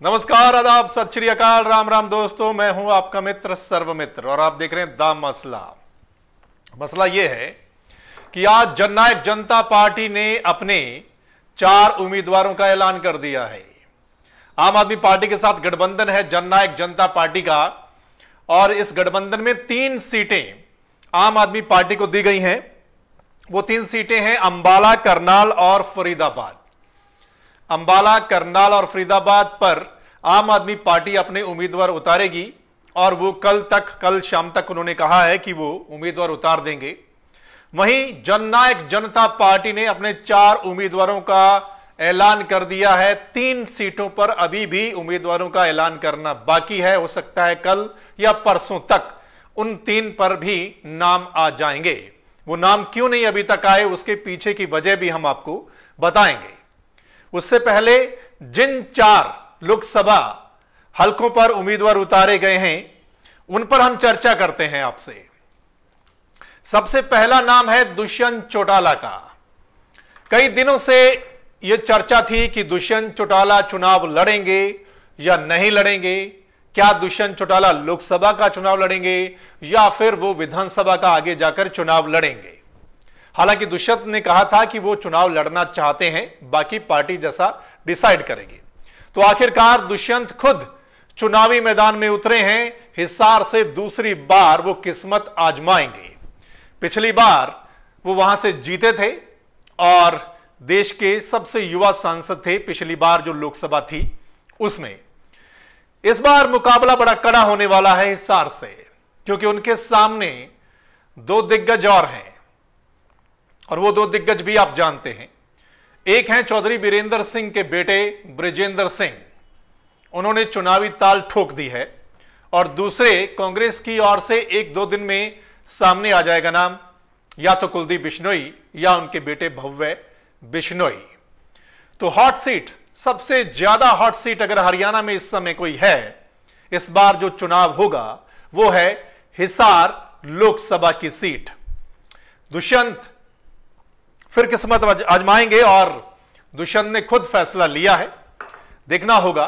नमस्कार, आदाब, सत श्री अकाल, राम राम दोस्तों। मैं हूं आपका मित्र सर्वमित्र और आप देख रहे हैं द मसला। मसला यह है कि आज जननायक जनता पार्टी ने अपने 4 उम्मीदवारों का ऐलान कर दिया है। आम आदमी पार्टी के साथ गठबंधन है जननायक जनता पार्टी का और इस गठबंधन में 3 सीटें आम आदमी पार्टी को दी गई हैं। वो 3 सीटें हैं अंबाला, करनाल और फरीदाबाद। अंबाला, करनाल और फरीदाबाद पर आम आदमी पार्टी अपने उम्मीदवार उतारेगी और वो कल शाम तक उन्होंने कहा है कि वो उम्मीदवार उतार देंगे। वहीं जननायक जनता पार्टी ने अपने 4 उम्मीदवारों का ऐलान कर दिया है। 3 सीटों पर अभी भी उम्मीदवारों का ऐलान करना बाकी है। हो सकता है कल या परसों तक उन 3 पर भी नाम आ जाएंगे। वो नाम क्यों नहीं अभी तक आए, उसके पीछे की वजह भी हम आपको बताएंगे। उससे पहले जिन 4 लोकसभा हलकों पर उम्मीदवार उतारे गए हैं उन पर हम चर्चा करते हैं आपसे। सबसे पहला नाम है दुष्यंत चौटाला का। कई दिनों से यह चर्चा थी कि दुष्यंत चौटाला चुनाव लड़ेंगे या नहीं लड़ेंगे। क्या दुष्यंत चौटाला लोकसभा का चुनाव लड़ेंगे या फिर वो विधानसभा का आगे जाकर चुनाव लड़ेंगे। हालांकि दुष्यंत ने कहा था कि वो चुनाव लड़ना चाहते हैं, बाकी पार्टी जैसा डिसाइड करेगी। तो आखिरकार दुष्यंत खुद चुनावी मैदान में उतरे हैं। हिसार से दूसरी बार वो किस्मत आजमाएंगे। पिछली बार वो वहां से जीते थे और देश के सबसे युवा सांसद थे पिछली बार जो लोकसभा थी उसमें। इस बार मुकाबला बड़ा कड़ा होने वाला है हिसार से, क्योंकि उनके सामने 2 दिग्गज और हैं और वो 2 दिग्गज भी आप जानते हैं। एक हैं चौधरी बीरेंद्र सिंह के बेटे बृजेंद्र सिंह, उन्होंने चुनावी ताल ठोक दी है। और दूसरे कांग्रेस की ओर से 1-2 दिन में सामने आ जाएगा नाम, या तो कुलदीप बिश्नोई या उनके बेटे भव्य बिश्नोई। तो हॉट सीट, सबसे ज्यादा हॉट सीट अगर हरियाणा में इस समय कोई है, इस बार जो चुनाव होगा वो है हिसार लोकसभा की सीट। दुष्यंत फिर किस्मत आजमाएंगे और दुष्यंत ने खुद फैसला लिया है। देखना होगा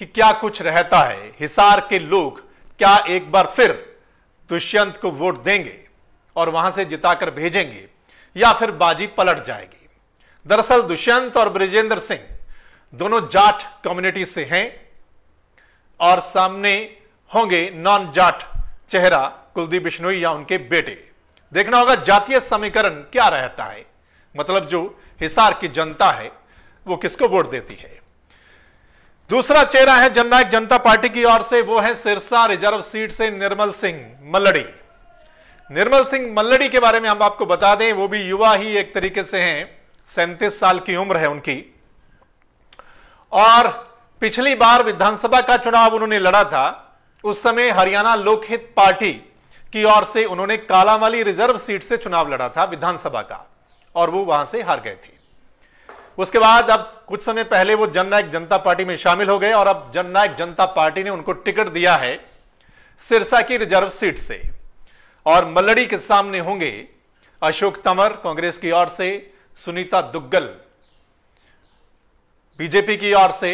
कि क्या कुछ रहता है। हिसार के लोग क्या एक बार फिर दुष्यंत को वोट देंगे और वहां से जिताकर भेजेंगे या फिर बाजी पलट जाएगी। दरअसल दुष्यंत और बृजेंद्र सिंह दोनों जाट कम्युनिटी से हैं और सामने होंगे नॉन जाट चेहरा कुलदीप बिश्नोई या उनके बेटे। देखना होगा जातीय समीकरण क्या रहता है, मतलब जो हिसार की जनता है वो किसको वोट देती है। दूसरा चेहरा है जननायक जनता पार्टी की ओर से, वो है सिरसा रिजर्व सीट से निर्मल सिंह मल्लड़ी। निर्मल सिंह मल्लड़ी के बारे में हम आपको बता दें, वो भी युवा ही एक तरीके से हैं, 37 साल की उम्र है उनकी। और पिछली बार विधानसभा का चुनाव उन्होंने लड़ा था, उस समय हरियाणा लोकहित पार्टी की ओर से उन्होंने कालांवाली रिजर्व सीट से चुनाव लड़ा था विधानसभा का और वो वहां से हार गए थे। उसके बाद अब कुछ समय पहले वो जननायक जनता पार्टी में शामिल हो गए और अब जननायक जनता पार्टी ने उनको टिकट दिया है सिरसा की रिजर्व सीट से। और मल्लड़ी के सामने होंगे अशोक तंवर कांग्रेस की ओर से, सुनीता दुग्गल बीजेपी की ओर से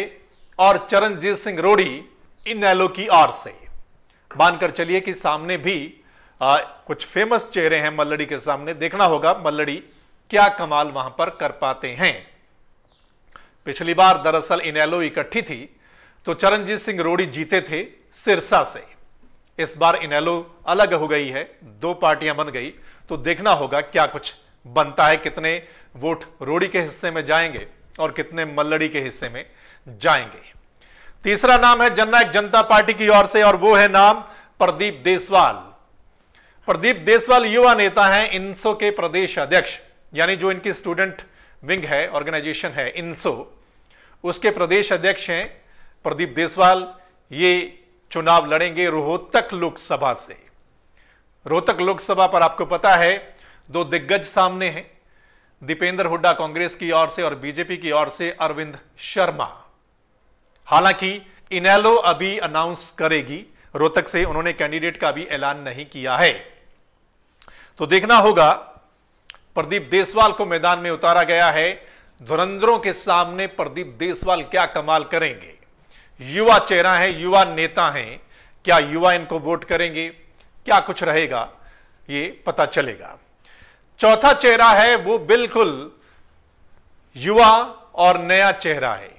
और चरणजीत सिंह रोड़ी इनेलो की ओर से। मानकर चलिए कि सामने भी कुछ फेमस चेहरे हैं मल्लड़ी के सामने। देखना होगा मल्लड़ी क्या कमाल वहां पर कर पाते हैं। पिछली बार दरअसल इनेलो इकट्ठी थी तो चरणजीत सिंह रोड़ी जीते थे सिरसा से। इस बार इनेलो अलग हो गई है, 2 पार्टियां बन गई। तो देखना होगा क्या कुछ बनता है, कितने वोट रोड़ी के हिस्से में जाएंगे और कितने मल्लड़ी के हिस्से में जाएंगे। तीसरा नाम है जननायक जनता पार्टी की ओर से और वो है नाम प्रदीप देसवाल। प्रदीप देसवाल युवा नेता हैं, इनसो के प्रदेश अध्यक्ष, यानी जो इनकी स्टूडेंट विंग है, ऑर्गेनाइजेशन है इनसो, उसके प्रदेश अध्यक्ष हैं प्रदीप देसवाल। ये चुनाव लड़ेंगे रोहतक लोकसभा से। रोहतक लोकसभा पर आपको पता है 2 दिग्गज सामने हैं, दीपेंद्र हुड्डा कांग्रेस की ओर से और बीजेपी की ओर से अरविंद शर्मा। हालांकि इनेलो अभी अनाउंस करेगी, रोहतक से उन्होंने कैंडिडेट का भी ऐलान नहीं किया है। तो देखना होगा, प्रदीप देसवाल को मैदान में उतारा गया है। धुरंधरों के सामने प्रदीप देसवाल क्या कमाल करेंगे, युवा चेहरा है, युवा नेता हैं। क्या युवा इनको वोट करेंगे, क्या कुछ रहेगा, ये पता चलेगा। चौथा चेहरा है वो बिल्कुल युवा और नया चेहरा है,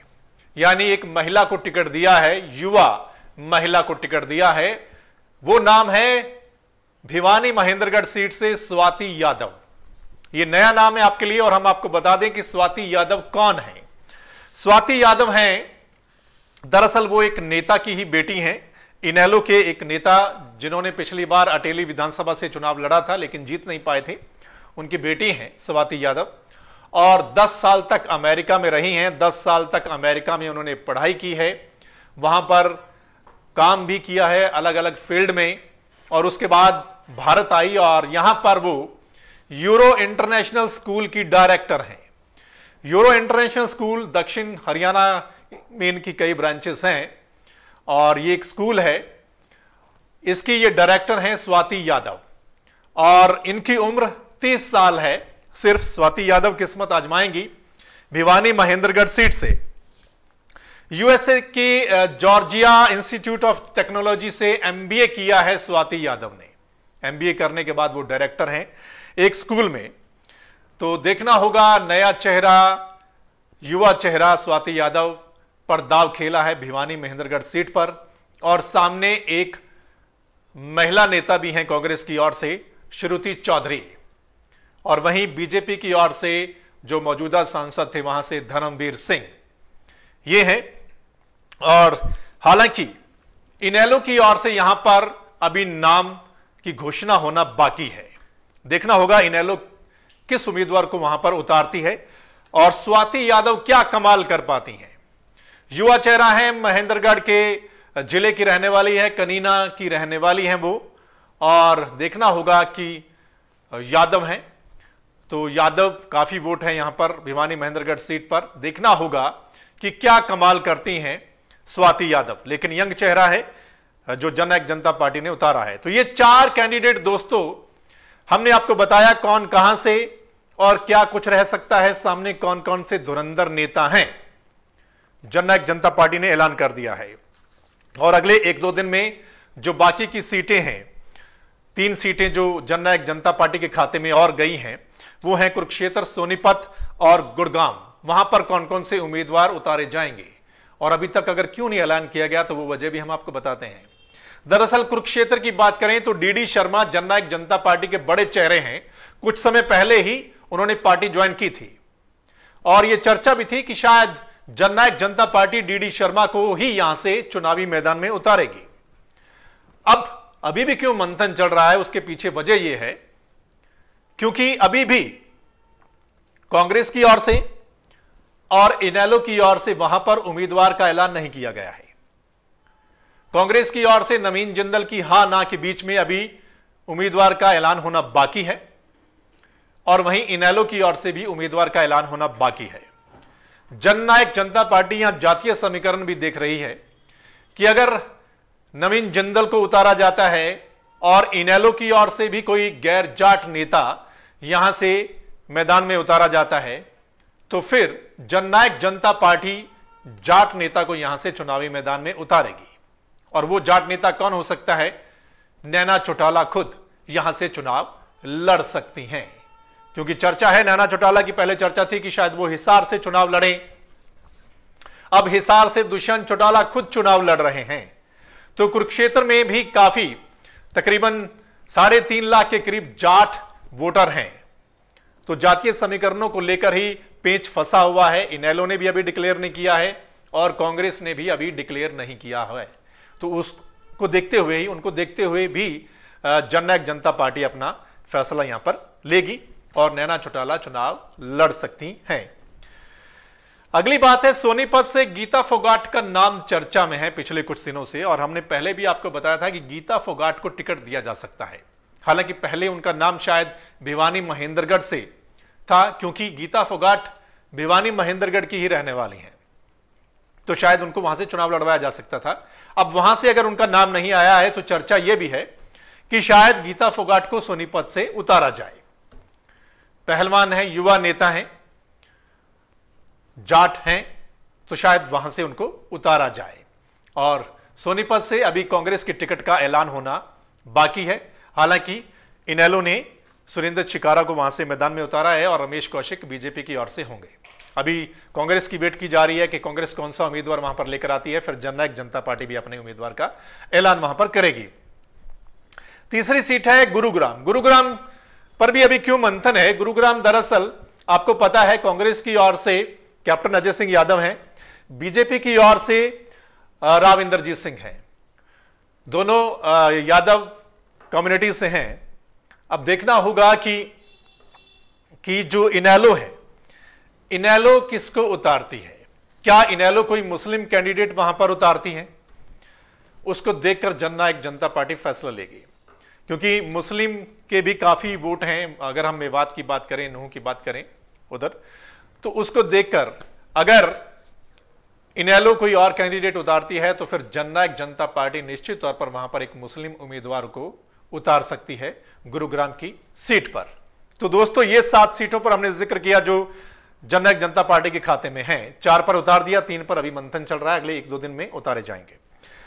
यानी एक महिला को टिकट दिया है, युवा महिला को टिकट दिया है। वो नाम है भिवानी महेंद्रगढ़ सीट से स्वाति यादव। ये नया नाम है आपके लिए, और हम आपको बता दें कि स्वाति यादव कौन है। स्वाति यादव हैं, दरअसल वो एक नेता की ही बेटी हैं, इनेलो के एक नेता जिन्होंने पिछली बार अटेली विधानसभा से चुनाव लड़ा था लेकिन जीत नहीं पाए थे, उनकी बेटी हैं स्वाति यादव। और 10 साल तक अमेरिका में रही हैं, 10 साल तक अमेरिका में उन्होंने पढ़ाई की है, वहां पर काम भी किया है अलग अलग फील्ड में, और उसके बाद भारत आई और यहां पर वो यूरो इंटरनेशनल स्कूल की डायरेक्टर हैं। यूरो इंटरनेशनल स्कूल दक्षिण हरियाणा में इनकी कई ब्रांचेस हैं, और ये एक स्कूल है, इसकी ये डायरेक्टर हैं स्वाति यादव, और इनकी उम्र 30 साल है। सिर्फ स्वाति यादव किस्मत आजमाएंगी भिवानी महेंद्रगढ़ सीट से। यूएसए की जॉर्जिया इंस्टीट्यूट ऑफ टेक्नोलॉजी से एमबीए किया है स्वाति यादव ने। एमबीए करने के बाद वो डायरेक्टर हैं एक स्कूल में। तो देखना होगा, नया चेहरा, युवा चेहरा स्वाति यादव पर दाव खेला है भिवानी महेंद्रगढ़ सीट पर, और सामने एक महिला नेता भी हैं कांग्रेस की ओर से, श्रुति चौधरी, और वहीं बीजेपी की ओर से जो मौजूदा सांसद थे वहां से धर्मवीर सिंह, ये हैं। और हालांकि इनेलो की ओर से यहां पर अभी नाम की घोषणा होना बाकी है। देखना होगा इनेलो किस उम्मीदवार को वहां पर उतारती है और स्वाति यादव क्या कमाल कर पाती हैं। युवा चेहरा है, महेंद्रगढ़ के जिले की रहने वाली है, कनीना की रहने वाली है वो, और देखना होगा कि यादव हैं, तो यादव काफी वोट है यहां पर भिवानी महेंद्रगढ़ सीट पर। देखना होगा कि क्या कमाल करती हैं स्वाति यादव, लेकिन यंग चेहरा है जो जननायक जनता पार्टी ने उतारा है। तो ये 4 कैंडिडेट दोस्तों हमने आपको बताया कौन कहां से और क्या कुछ रह सकता है, सामने कौन कौन से धुरंधर नेता हैं। जननायक जनता पार्टी ने ऐलान कर दिया है, और अगले 1-2 दिन में जो बाकी की सीटें हैं, 3 सीटें जो जननायक जनता पार्टी के खाते में और गई हैं, वो हैं कुरुक्षेत्र, सोनीपत और गुड़गांव। वहां पर कौन कौन से उम्मीदवार उतारे जाएंगे और अभी तक अगर क्यों नहीं ऐलान किया गया तो वो वजह भी हम आपको बताते हैं। दरअसल कुरुक्षेत्र की बात करें तो डीडी शर्मा जननायक जनता पार्टी के बड़े चेहरे हैं। कुछ समय पहले ही उन्होंने पार्टी ज्वाइन की थी, और यह चर्चा भी थी कि शायद जननायक जनता पार्टी डीडी शर्मा को ही यहां से चुनावी मैदान में उतारेगी। अब अभी भी क्यों मंथन चल रहा है, उसके पीछे वजह यह है क्योंकि अभी भी कांग्रेस की ओर से और इनेलो की ओर से वहां पर उम्मीदवार का ऐलान नहीं किया गया है। कांग्रेस की ओर से नवीन जिंदल की हां ना के बीच में अभी उम्मीदवार का ऐलान होना बाकी है, और वहीं इनेलो की ओर से भी उम्मीदवार का ऐलान होना बाकी है। जननायक जनता पार्टी यहां जातीय समीकरण भी देख रही है कि अगर नवीन जिंदल को उतारा जाता है और इनेलो की ओर से भी कोई गैर जाट नेता यहां से मैदान में उतारा जाता है, तो फिर जननायक जनता पार्टी जाट नेता को यहां से चुनावी मैदान में उतारेगी। और वो जाट नेता कौन हो सकता है? नैना चौटाला खुद यहां से चुनाव लड़ सकती हैं, क्योंकि चर्चा है नैना चौटाला की। पहले चर्चा थी कि शायद वो हिसार से चुनाव लड़े, अब हिसार से दुष्यंत चौटाला खुद चुनाव लड़ रहे हैं। तो कुरुक्षेत्र में भी काफी तकरीबन 3.5 लाख के करीब जाट वोटर हैं। तो जातीय समीकरणों को लेकर ही पेच फंसा हुआ है। इनेलो ने भी अभी डिक्लेयर नहीं किया है और कांग्रेस ने भी अभी डिक्लेयर नहीं किया है। तो उसको देखते हुए ही, उनको देखते हुए भी जननायक जनता पार्टी अपना फैसला यहां पर लेगी और नैना चौटाला चुनाव लड़ सकती हैं। अगली बात है, सोनीपत से गीता फोगाट का नाम चर्चा में है पिछले कुछ दिनों से, और हमने पहले भी आपको बताया था कि गीता फोगाट को टिकट दिया जा सकता है। हालांकि पहले उनका नाम शायद भिवानी महेंद्रगढ़ से था, क्योंकि गीता फोगाट भिवानी महेंद्रगढ़ की ही रहने वाली हैं, तो शायद उनको वहां से चुनाव लड़वाया जा सकता था। अब वहां से अगर उनका नाम नहीं आया है तो चर्चा यह भी है कि शायद गीता फोगाट को सोनीपत से उतारा जाए। पहलवान है, युवा नेता हैं, जाट हैं, तो शायद वहां से उनको उतारा जाए। और सोनीपत से अभी कांग्रेस की टिकट का ऐलान होना बाकी है। हालांकि इनेलो ने सुरेंद्र चिकारा को वहां से मैदान में उतारा है और रमेश कौशिक बीजेपी की ओर से होंगे। अभी कांग्रेस की वेट की जा रही है कि कांग्रेस कौन सा उम्मीदवार वहां पर लेकर आती है, फिर जननायक जनता पार्टी भी अपने उम्मीदवार का ऐलान वहां पर करेगी। तीसरी सीट है गुरुग्राम। गुरुग्राम पर भी अभी क्यों मंथन है? गुरुग्राम दरअसल आपको पता है कांग्रेस की ओर से कैप्टन अजय सिंह यादव हैं, बीजेपी की ओर से राव इंद्रजीत सिंह हैं। दोनों यादव कम्युनिटी से हैं। अब देखना होगा कि जो इनेलो है, इनेलो किसको उतारती है। क्या इनेलो कोई मुस्लिम कैंडिडेट वहां पर उतारती है? उसको देखकर जननायक जनता पार्टी फैसला लेगी, क्योंकि मुस्लिम के भी काफी वोट हैं। अगर हम मेवात की बात करें, नूह की बात करें उधर, तो उसको देखकर अगर इनेलो कोई और कैंडिडेट उतारती है तो फिर जननायक जनता पार्टी निश्चित तौर पर वहां पर एक मुस्लिम उम्मीदवार को उतार सकती है गुरुग्राम की सीट पर। तो दोस्तों, ये 7 सीटों पर हमने जिक्र किया जो जननायक जनता पार्टी के खाते में हैं। 4 पर उतार दिया, 3 पर अभी मंथन चल रहा है, अगले 1-2 दिन में उतारे जाएंगे।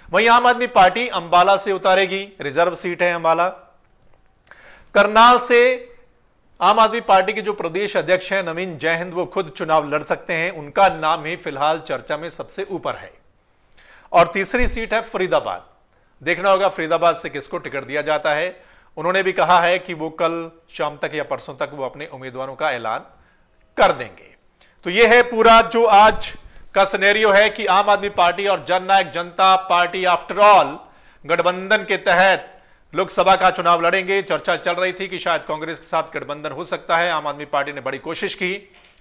वहीं आम आदमी पार्टी अंबाला से उतारेगी, रिजर्व सीट है अंबाला। करनाल से आम आदमी पार्टी के जो प्रदेश अध्यक्ष हैं नवीन जयहिंद, वो खुद चुनाव लड़ सकते हैं। उनका नाम ही फिलहाल चर्चा में सबसे ऊपर है। और तीसरी सीट है फरीदाबाद। देखना होगा फरीदाबाद से किसको टिकट दिया जाता है। उन्होंने भी कहा है कि वो कल शाम तक या परसों तक वो अपने उम्मीदवारों का ऐलान कर देंगे। तो ये है पूरा जो आज का सिनेरियो है कि आम आदमी पार्टी और जननायक जनता पार्टी आफ्टर ऑल गठबंधन के तहत लोकसभा का चुनाव लड़ेंगे। चर्चा चल रही थी कि शायद कांग्रेस के साथ गठबंधन हो सकता है। आम आदमी पार्टी ने बड़ी कोशिश की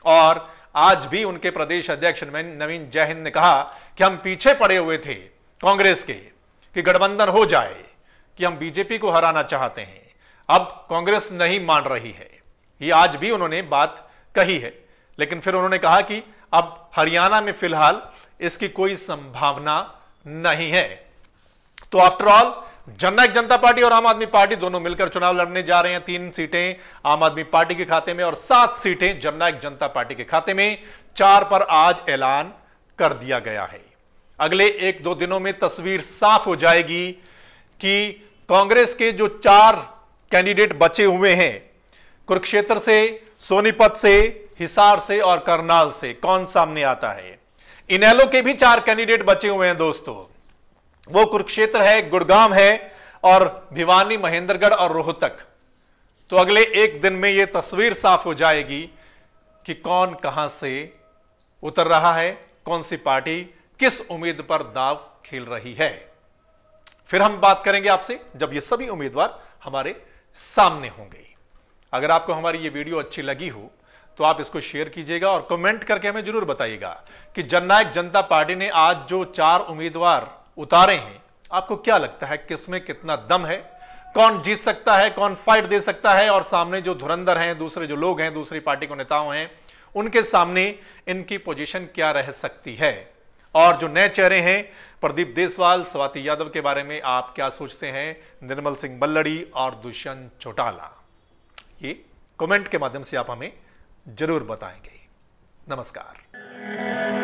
और आज भी उनके प्रदेश अध्यक्ष नवीन जयहिंद ने कहा कि हम पीछे पड़े हुए थे कांग्रेस के कि गठबंधन हो जाए, कि हम बीजेपी को हराना चाहते हैं। अब कांग्रेस नहीं मान रही है, ये आज भी उन्होंने बात कही है। लेकिन फिर उन्होंने कहा कि अब हरियाणा में फिलहाल इसकी कोई संभावना नहीं है। तो आफ्टर ऑल जननायक जनता पार्टी और आम आदमी पार्टी दोनों मिलकर चुनाव लड़ने जा रहे हैं। 3 सीटें आम आदमी पार्टी के खाते में और 7 सीटें जननायक जनता पार्टी के खाते में। 4 पर आज ऐलान कर दिया गया है। अगले 1-2 दिनों में तस्वीर साफ हो जाएगी कि कांग्रेस के जो 4 कैंडिडेट बचे हुए हैं, कुरुक्षेत्र से, सोनीपत से, हिसार से और करनाल से, कौन सामने आता है। इनेलो के भी 4 कैंडिडेट बचे हुए हैं दोस्तों। वो कुरुक्षेत्र है, गुड़गांव है और भिवानी, महेंद्रगढ़ और रोहतक। तो अगले 1 दिन में यह तस्वीर साफ हो जाएगी कि कौन कहां से उतर रहा है, कौन सी पार्टी किस उम्मीद पर दाव खेल रही है। फिर हम बात करेंगे आपसे जब ये सभी उम्मीदवार हमारे सामने होंगे। अगर आपको हमारी ये वीडियो अच्छी लगी हो तो आप इसको शेयर कीजिएगा और कमेंट करके हमें जरूर बताइएगा कि जननायक जनता पार्टी ने आज जो 4 उम्मीदवार उतारे हैं, आपको क्या लगता है किसमें कितना दम है, कौन जीत सकता है, कौन फाइट दे सकता है और सामने जो धुरंधर हैं, दूसरे जो लोग हैं, दूसरी पार्टी को नेताओं हैं, उनके सामने इनकी पोजीशन क्या रह सकती है। और जो नए चेहरे हैं प्रदीप देसवाल, स्वाति यादव के बारे में आप क्या सोचते हैं, निर्मल सिंह बल्लड़ी और दुष्यंत चौटाला, ये कमेंट के माध्यम से आप हमें जरूर बताएंगे। नमस्कार।